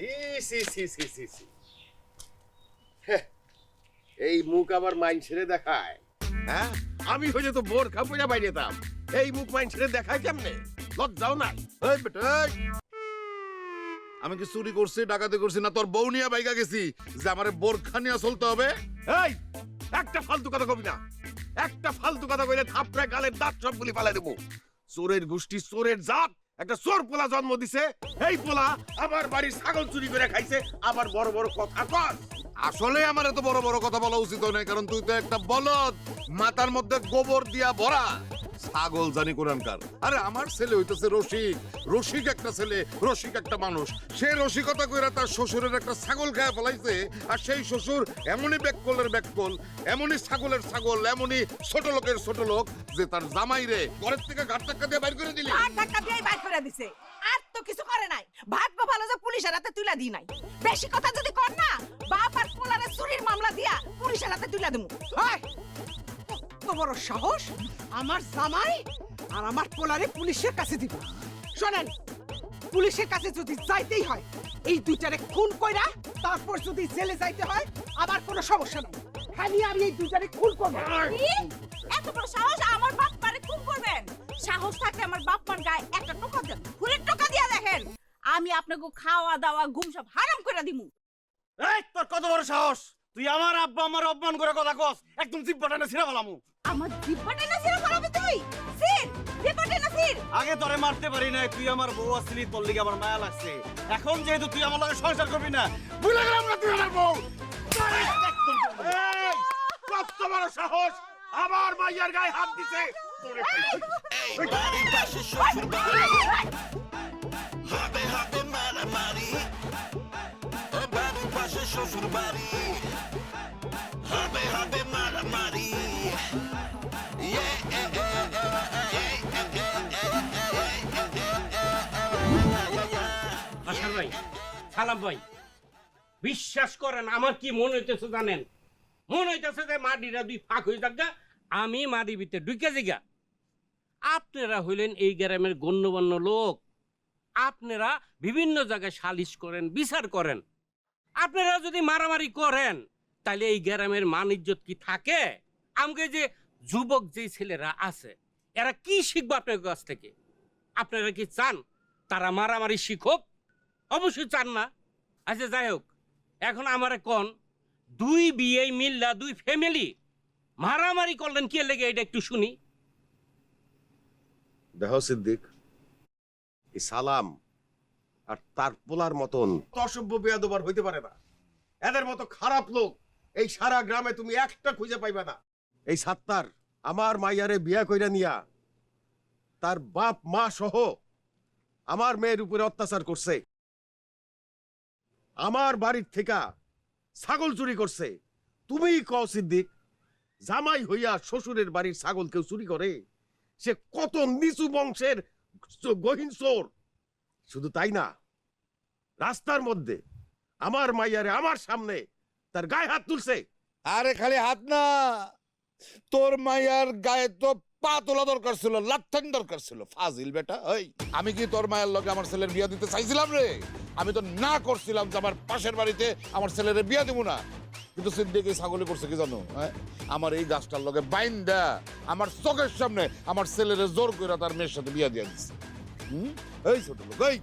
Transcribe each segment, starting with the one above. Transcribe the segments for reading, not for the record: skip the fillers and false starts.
C সি সি সি সি সি এই মুখ আবার মাইন ছেড়ে দেখায়। হ্যাঁ, আমি হইলে তো বোরখা পরে বাইরে যেতাম, এই মুখ মাইন ছেড়ে দেখায় কেমনে? লজ্জাও নাই? এই বেটা, এই। আমি কি চুরি করছি, ডাকাতি করছি, না তোর বউ নিয়ে বাইকা গেছি যে আমারে বোরখা নিয়ে চলতে হবে? এই একটা ফালতু কথা কবি না, একটা ফালতু কথা কইলে থাপড়ে গালের দাঁত সব গুলি ফালাই দেবো। চোরের গোষ্ঠী, চোরের জাত, একটা চোর পোলা জন্ম দিছে, এই পোলা আমার বাড়ির ছাগল চুরি করে খাইছে, আবার বড় বড় কথা কর। আসলে আমার এত বড় বড় কথা বলা উচিত হয় না, কারণ তুই তো একটা বলদ, মাথার মধ্যে গোবর দিয়া ভরা ছাগল জানি কোরআনকার। আরে আমার ছেলে হইতেছে রসিক, রসিক একটা ছেলে, রসিক একটা মানুষ। সে রসিকতা কইরা তার শ্বশুরের একটা ছাগল খায় ফেলাইছে, আর সেই শ্বশুর এমনই ব্যাককলের ব্যাককল, এমনই ছাগলের ছাগল, এমনই ছোট লোকের ছোট লোক যে তার জামাই রে ঘরের থেকে ঘাট ধাক্কা দিয়ে বাইর করে দিলি। ঘাট ধাক্কা দিয়ে বাইর করে দিছে, আর তো কিছু করে নাই। ভাগ্য ভালো যে পুলিশের হাতে তুলে দিই নাই। বেশি কথা যদি কর না, বাপ আর পোলারে চুরির মামলা দিয়া পুলিশের হাতে তুলে দেবো। কত বড় সাহস আমার জামাই আর আমার পোলারে পুলিশের কাছে দিব। শোনেন, পুলিশের কাছে যদি যাইতেই হয়, এই দুইটারে খুন কইরা তারপর যদি জেলে যাইতে হয়, আবার কোনো সমস্যা নাই। খালি আমি এই দুইটারে খুন করব। এত বড় সাহস আমার বাপ মারে খুন করবেন? সাহস থাকলে আমার বাপ মার গায়ে একটা টোকা দেন, খুনের টোকা দিয়া দেখেন, আমি আপনাকে খাওয়া দাওয়া ঘুম সব হারাম করে দিমু। এই তোর কত বড় সাহস, তুই আমার আব্বা আমার অপমান করে কথা কস, একদম জিব্বাটা না ছিঁড়া ফেলামু। আমার জিব্বাটা না ছিঁড়ে ফেলাবি তুই? সির, জিব্বাটা না ছিঁড়। আগে তোরে মারতে পারি না, তুই আমার বউ আসলি, তোর লিগে আমার মায়া লাগছে। এখন যেহেতু তুই আমার লগে সংসার করবি না, ভুলে গেলাম না তুই আমার বউ। এই কত বড় সাহস, আমার মাইয়ার গায়ে হাত দিছে। তোরে খাইছি। এই বাড়ির পাশে শ্বশুর বাড়ি, হবে হবে মারামারি। ও বাড়ির পাশে শ্বশুর বাড়ি, হবে হবে মারামারি। আশার ভাই, সালাম ভাই, বিশ্বাস করেন আমার কি মনে হইতেছে জানেন? মনে হইতেছে যে মাটিরা দুই ফাঁক হয়ে যাক, আমি মাটির ভিতরে ঢুকে জিগা। আপনারা হইলেন এই গ্রামের গণ্যমান্য লোক, আপনারা বিভিন্ন জায়গায় সালিশ করেন, বিচার করেন। আপনারা যদি মারামারি করেন তাহলে এই গ্রামের মান ইজ্জত কি থাকে? আমাকে যে যুবক যে ছেলেরা আছে, এরা কি শিখবে আপনার কাছ থেকে? আপনারা কি চান তারা মারামারি শিখুক? অবশ্যই চান না। আচ্ছা যাই হোক, এখন আমার কোন দুই বিয়ে মিল্লা দুই ফ্যামিলি মারামারি করলেন কি লেগে, এটা একটু শুনি। দেখো সিদ্দিক, এই সালাম আর তার পোলার মতন অসভ্য বেয়াদব হইতে পারে না। এদের মতো খারাপ লোক এই সারা গ্রামে তুমি একটা খুঁজে পাইবে না। এই সাত্তার আমার মাইয়ারে বিয়া কইরা নিয়া তার বাপ মা সহ আমার মেয়ের উপরে অত্যাচার করছে, আমার বাড়ির থেকে ছাগল চুরি করছে। তুমিই কও সিদ্দিক, জামাই হইয়া শ্বশুরের বাড়ির ছাগল কেউ চুরি করে? সে কত নিচু বংশের গহীন চোর। শুধু তাই না, রাস্তার মধ্যে আমার মাইয়ারে আমার সামনে তার গায়ে হাত তুলছে। আরে খালি হাত না, তোর মাইয়ার গায়ে তো পা তোলা দরকার ছিল, লাথন দরকার ছিল। ফাজিল বেটা, ওই আমি কি তোর মায়ের লগে আমার ছেলের বিয়া দিতে চাইছিলাম রে? আমি তো না করছিলাম যে আমার পাশের বাড়িতে আমার ছেলের বিয়া দিব না। কিন্তু সিদ্দিক এই ছাগলে করছে কি জানো? আমার এই গাছটার লগে বাইন্দা আমার চোখের সামনে আমার ছেলের জোর করে তার মেয়ের সাথে বিয়া দিয়ে দিচ্ছে। এই ছোট লোক, এই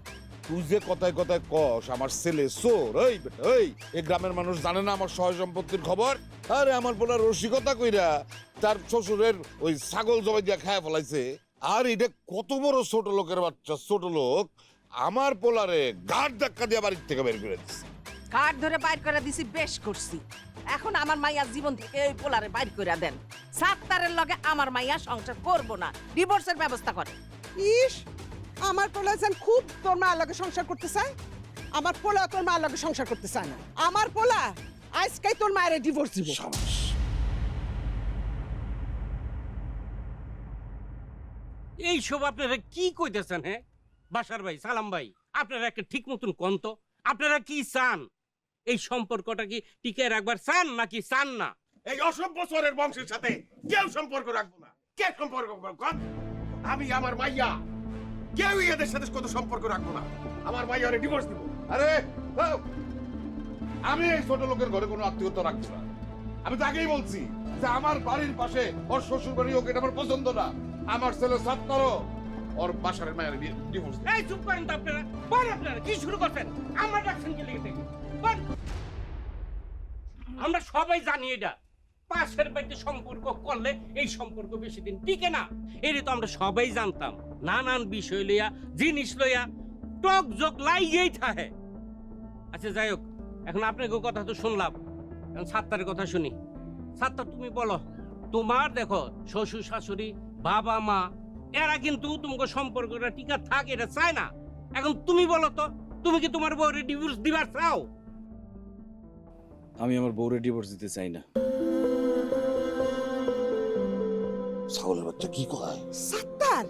তুই যে কথায় কথায় কস আমার ছেলে চোর, ওই বেটা ওই এই গ্রামের মানুষ জানে না আমার সহায় সম্পত্তির খবর? আরে আমার পোলা রসিকতা কইরা তার শ্বশুরের ওই ছাগল জবাই দিয়া খায়া ফেলাইছে। আর এটা কত বড় ছোট লোকের বাচ্চা, ছোট লোক আমার পোলারে ঘাট ধাক্কা দিয়ে বাড়ির থেকে বের করে দিচ্ছে। কাঠ ধরে বাইর করে দিছি, বেশ করছি। এখন আমার মাইয়া জীবন থেকে এই পোলারে বাইর করে দেন। সাত্তারের লগে আমার মাইয়া সংসার করব না, ডিভোর্সের ব্যবস্থা করে। ইস, আমার পোলা যেন খুব তোর মায়ের লগে সংসার করতে চায়। আমার পোলা তোর মায়ের লগে সংসার করতে চায় না। আমার পোলা আজকেই তোর মায়ের ডিভোর্স দিব। এইসব আপনারা কি কইতেছেন? হ্যাঁ বাসার ভাই, সালাম ভাই, আপনারা একটা ঠিক মতন কন্ত, আপনারা কি চান? এই সম্পর্কটা কি টিকে রাখবার চান নাকি চান না? এই অসভ্য চোরের বংশের সাথে কেউ সম্পর্ক রাখবো না। কে সম্পর্ক? আমি আমার মাইয়া, কেউ এদের সাথে কত সম্পর্ক রাখবো না। আমার মাইয়ারে ডিভোর্স দিব। আরে আমি এই ছোট লোকের ঘরে কোনো আত্মীয়তা রাখবো না। আমি তো আগেই বলছি যে আমার বাড়ির পাশে ওর শ্বশুর বাড়ি, ওকে এটা আমার পছন্দ না। আমার ছেলে সত্তরও ওর বাসার মায়ের ডিভোর্স। এই চুপ করেন তো আপনারা, বল আপনারা কি শুরু করছেন? আমরা ডাকছেন কি লিখে দেখি বল। আমরা সবাই জানি এটা পাশের বাড়িতে সম্পর্ক করলে এই সম্পর্ক বেশি দিন টিকে না। এটা তো আমরা সবাই জানতাম। নানান বিষয় লইয়া, জিনিস লইয়া টক জক লাইগেই থাকে। আচ্ছা যাই হোক, এখন আপনাকে কথা তো শুনলাম, এখন সাত্তারের কথা শুনি। সাত্তার, তুমি বলো, তোমার দেখো শ্বশুর শাশুড়ি, বাবা মা, এরা কিন্তু তোমাকে সম্পর্কটা টিকা থাক এটা চায় না। এখন তুমি বলো তো, তুমি কি তোমার বউরে ডিভোর্স দিবার চাও? আমি আমার বউরে ডিভোর্স দিতে চাই না। ছাগলের বাচ্চা কি কয়? সাত্তার,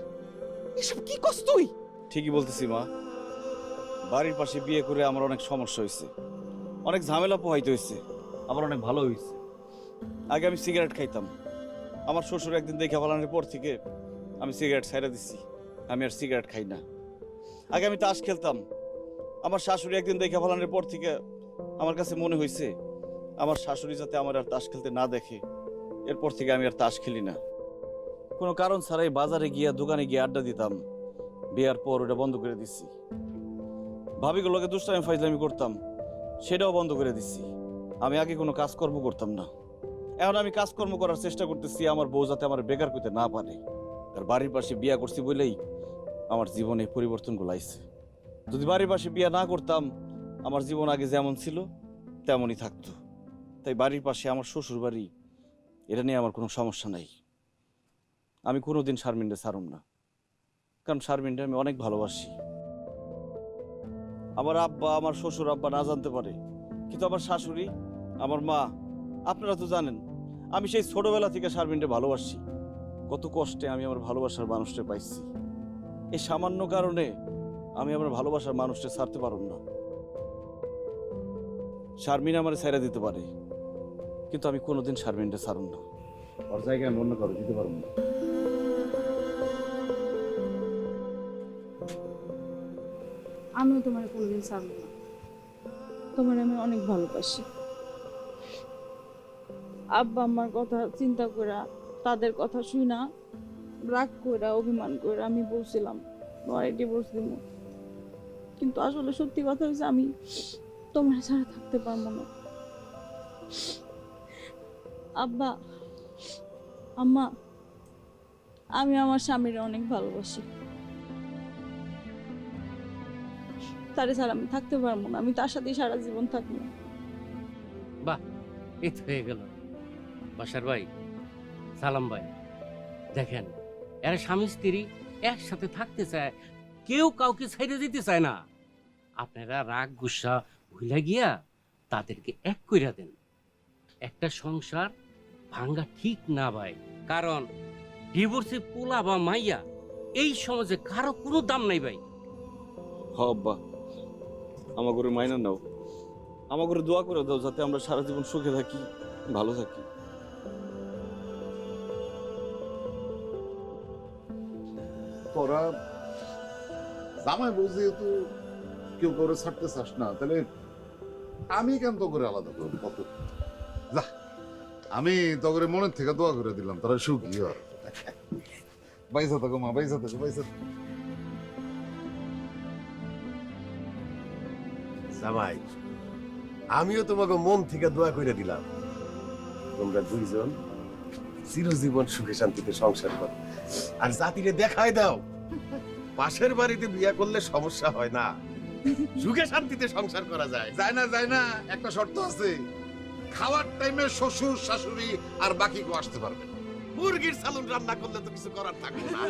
এসব কি করছ তুই? ঠিকই বলতেছি মা, বাড়ির পাশে বিয়ে করে আমার অনেক সমস্যা হয়েছে, অনেক ঝামেলা পোহাইতে হয়েছে, আবার অনেক ভালো হয়েছে। আগে আমি সিগারেট খাইতাম, আমার শ্বশুর একদিন দেখে ফেলানোর পর থেকে আমি সিগারেট ছাইড়া দিছি, আমি আর সিগারেট খাই না। আগে আমি তাস খেলতাম, আমার শাশুড়ি একদিন দেখে ফেলানোর পর থেকে আমার কাছে মনে হয়েছে আমার শাশুড়ি যাতে আমার আর তাস খেলতে না দেখে, এরপর থেকে আমি আর তাস খেলি না। কোনো কারণ ছাড়াই বাজারে গিয়া দোকানে গিয়ে আড্ডা দিতাম, বিয়ার পর ওটা বন্ধ করে দিছি। ভাবিগুলোকে দুষ্টামি ফাইজলামি করতাম, সেটাও বন্ধ করে দিছি। আমি আগে কোনো কাজকর্ম করতাম না, এখন আমি কাজকর্ম করার চেষ্টা করতেছি আমার বউ যাতে আমার বেকার করতে না পারে। আর বাড়ির পাশে বিয়া করছি বলেই আমার জীবনে পরিবর্তনগুলো আইছে। যদি বাড়ির পাশে বিয়া না করতাম, আমার জীবন আগে যেমন ছিল তেমনই থাকতো। তাই বাড়ির পাশে আমার শ্বশুর বাড়ি, এটা নিয়ে আমার কোনো সমস্যা নাই। আমি কোনোদিন শারমিনকে ছাড়ুম না, কারণ শারমিনকে আমি অনেক ভালোবাসি। আমার আব্বা, আমার শ্বশুর আব্বা না জানতে পারে, কিন্তু আমার শাশুড়ি, আমার মা, আপনারা তো জানেন আমি সেই ছোটবেলা থেকে শারমিনকে ভালোবাসি। কত কষ্টে আমি আমার ভালোবাসার মানুষটা পাইছি। এই সামান্য কারণে আমি আমার ভালোবাসার মানুষটা ছাড়তে পারব না। শারমিন আমার ছেড়ে দিতে পারে, কিন্তু আমি কোনোদিন শারমিনটা ছাড়ুম না। ওর জায়গায় আমি অন্য কারো দিতে পারব না। আমিও তোমার কোনোদিন ছাড়বো না, তোমার আমি অনেক ভালোবাসি। আব্বা আমার কথা চিন্তা করে, তাদের কথা শুনা, রাগ করে, অভিমান করে আমি বলছিলাম তোমার ডিভোর্স দিব, কিন্তু আসলে সত্যি কথা হচ্ছে আমি তোমার ছাড়া থাকতে পারবো না। আব্বা, আম্মা, আমি আমার স্বামীর অনেক ভালোবাসি, তারে ছাড়া আমি থাকতে পারবো না, আমি তার সাথে সারা জীবন থাকবো। বাহ, এই তো হয়ে গেল। বাসার ভাই, সালাম ভাই, দেখেন এরা স্বামী স্ত্রী একসাথে থাকতে চায়, কেউ কাউকে ছেড়ে দিতে চায় না। আপনারা রাগ গুসা ভুলে গিয়া তাদেরকে এক কইরা দেন। একটা সংসার ভাঙ্গা ঠিক না ভাই, কারণ ডিভোর্সে পোলা বা মাইয়া এই সমাজে কারো কোনো দাম নাই ভাই। হ আব্বা, আমার ঘরে মাইনা নাও, আমার ঘরে দোয়া করে দাও যাতে আমরা সারা জীবন সুখে থাকি, ভালো থাকি। তোরা জামাই বউ যেহেতু কেউ করে ছাড়তে চাস না, তাহলে আমি কেন তো করে আলাদা করব? কত যা, আমি তো করে মনের থেকে দোয়া করে দিলাম তারা সুখী হয়। বাইসা থাকো মা, বাইসা থাকো, বাইসা থাকো। জামাই, আমিও তোমাকে মন থেকে দোয়া করে দিলাম, তোমরা দুইজন চিরজীবন সুখে শান্তিতে সংসার করো। আর জাতিরে দেখাই দাও পাশের বাড়িতে বিয়ে করলে সমস্যা হয় না, সুখে শান্তিতে সংসার করা যায়। যায় না, যায় না, একটা শর্ত আছে, খাওয়ার টাইমে শ্বশুর শাশুড়ি আর বাকি কেউ আসতে পারবে না। মুরগির সালুন রান্না করলে তো কিছু করার থাকবে না।